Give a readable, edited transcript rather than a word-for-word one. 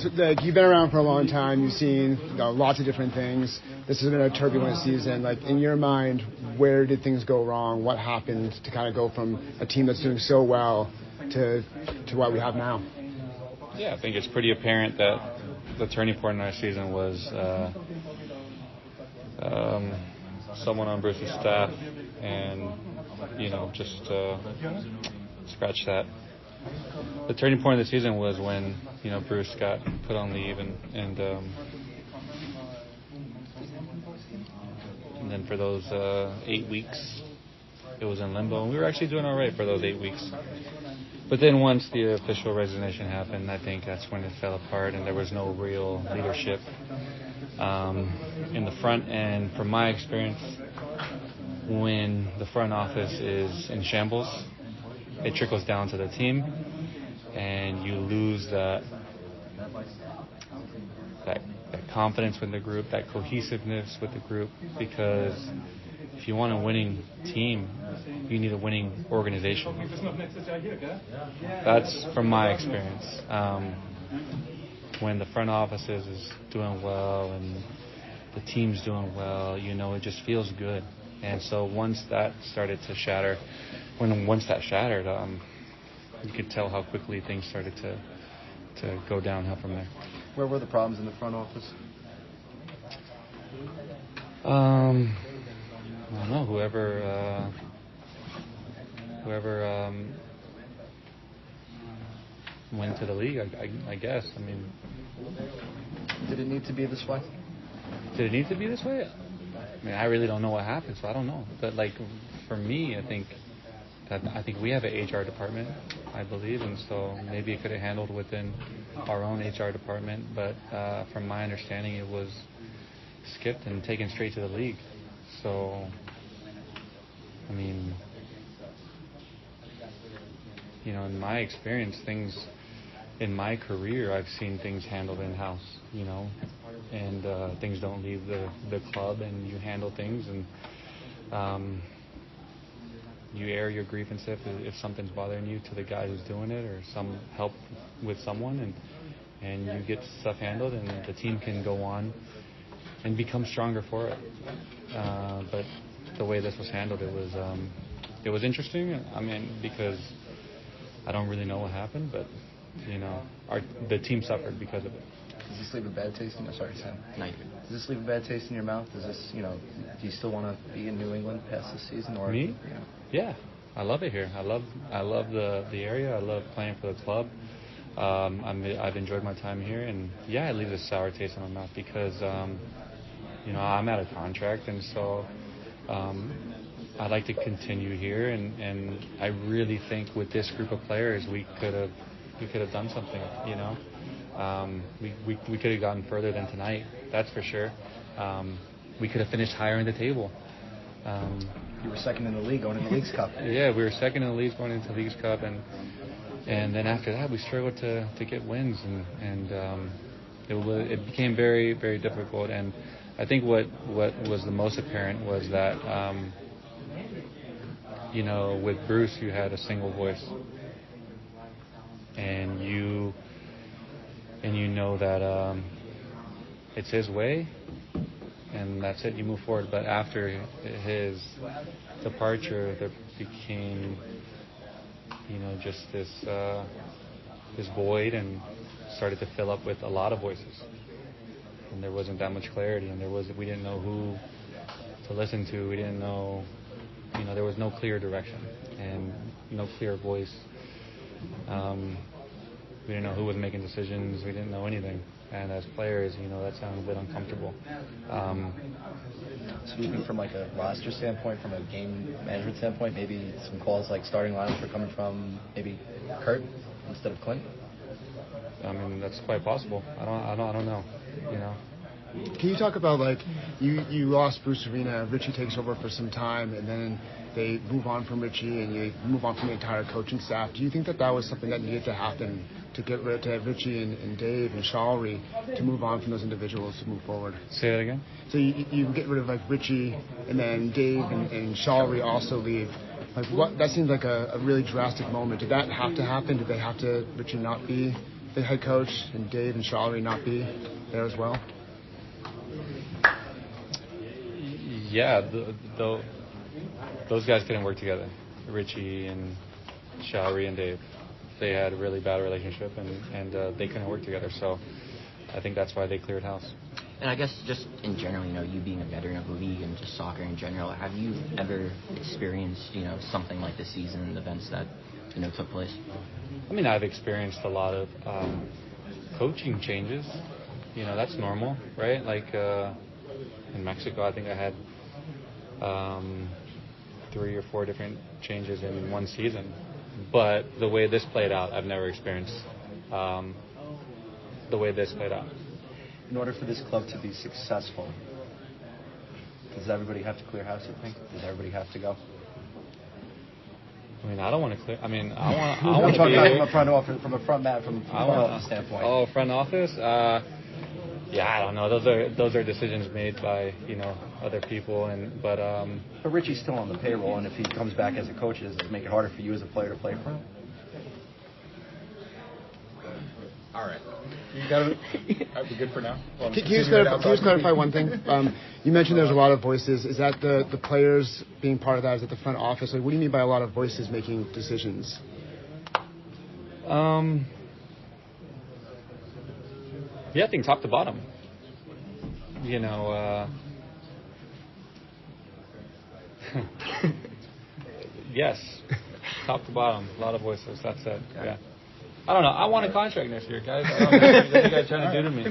So, like, you've been around for a long time. You've seen lots of different things. This has been a turbulent season. Like, in your mind, where did things go wrong? What happened to kind of go from a team that's doing so well to what we have now? Yeah, I think it's pretty apparent that the turning point in our season was someone on Bruce's staff, and just scratch that. The turning point of the season was when Bruce got put on leave, and then for those 8 weeks, it was in limbo, and we were actually doing all right for those 8 weeks. But then once the official resignation happened, I think that's when it fell apart, and there was no real leadership in the front. And from my experience, when the front office is in shambles, it trickles down to the team, and you lose that confidence with the group, that cohesiveness with the group, because if you want a winning team, you need a winning organization. That's from my experience. When the front office is doing well and the team's doing well, it just feels good. And so once that started to shatter, once that shattered, you could tell how quickly things started to go downhill from there. Where were the problems in the front office? I don't know. Whoever went to the league, I guess. I mean, did it need to be this way? Did it need to be this way? I mean, I really don't know what happened, so I don't know. But for me, I think we have an HR department, I believe, and so maybe it could have handled within our own HR department. But from my understanding, it was skipped and taken straight to the league. So, I mean, in my experience, in my career, I've seen things handled in-house, and things don't leave the club, and you handle things, and you air your grievance if something's bothering you to the guy who's doing it, or some help with someone, and you get stuff handled, and the team can go on and become stronger for it. But the way this was handled, it was interesting. I mean, because I don't really know what happened, but the team suffered because of it. Does this leave a bad taste in your Sorry, Sam. No, Does this leave a bad taste in your mouth? Does this, do you still want to be in New England past this season? Or me? Yeah, I love it here. I love the area. I love playing for the club. I've enjoyed my time here, and it leaves a sour taste in my mouth because I'm out of contract, and so I'd like to continue here, and I really think with this group of players we could have done something. We could have gotten further than tonight. That's for sure. We could have finished higher in the table. You were second in the league going into the Leagues Cup. Yeah, we were second in the league going into the Leagues Cup, and then after that we struggled to get wins, and it became very, very difficult. And I think what was the most apparent was that with Bruce you had a single voice, and you know that it's his way, and that's it. You move forward. But after his departure, there became just this void, and started to fill up with a lot of voices, and there wasn't that much clarity, and we didn't know who to listen to. We didn't know, there was no clear direction and no clear voice. We didn't know who was making decisions. We didn't know anything. And as players, that sounded a bit uncomfortable. Speaking from a roster standpoint, from a game management standpoint, maybe some calls like starting lineups were coming from maybe Kurt instead of Clint. I mean, that's quite possible. I don't know. Can you talk about you lost Bruce Arena, Richie takes over for some time, and then they move on from Richie, and you move on from the entire coaching staff. Do you think that was something that needed to happen to get rid to have Richie and Dave and Shalry to move on from those individuals to move forward? Say that again. So you get rid of Richie, and then Dave and Shalry also leave. That seems like a really drastic moment. Did that have to happen? Did they have to Richie not be the head coach and Dave and Shawry not be there as well? Yeah, those guys couldn't work together. Richie and Shawry and Dave, they had a really bad relationship, and they couldn't work together. So I think that's why they cleared house. And I guess just in general, you being a veteran of the league and just soccer in general, have you ever experienced, something like this season and events that, took place? I mean, I've experienced a lot of coaching changes. That's normal, right? Like in Mexico, I think I had 3 or 4 different changes in one season. But the way this played out, I've never experienced the way this played out. In order for this club to be successful, does everybody have to clear house, you think? Does everybody have to go? I mean, I don't want to clear. I mean, I want I'm to talking be about from a front office standpoint. Oh, front office? Yeah, I don't know. Those are decisions made by other people, but Richie's still on the payroll, and if he comes back as a coach, does it make it harder for you as a player to play for him? All right. You got it. Are we good for now? Well, Can you just clarify one thing? You mentioned there's a lot of voices. Is that the players being part of that? Is it the front office? Like, what do you mean by a lot of voices making decisions? Yeah, I think top to bottom. Yes, top to bottom, a lot of voices. That's it. Yeah. I don't know. I want a contract next year, guys. I don't know what you guys trying to do to me.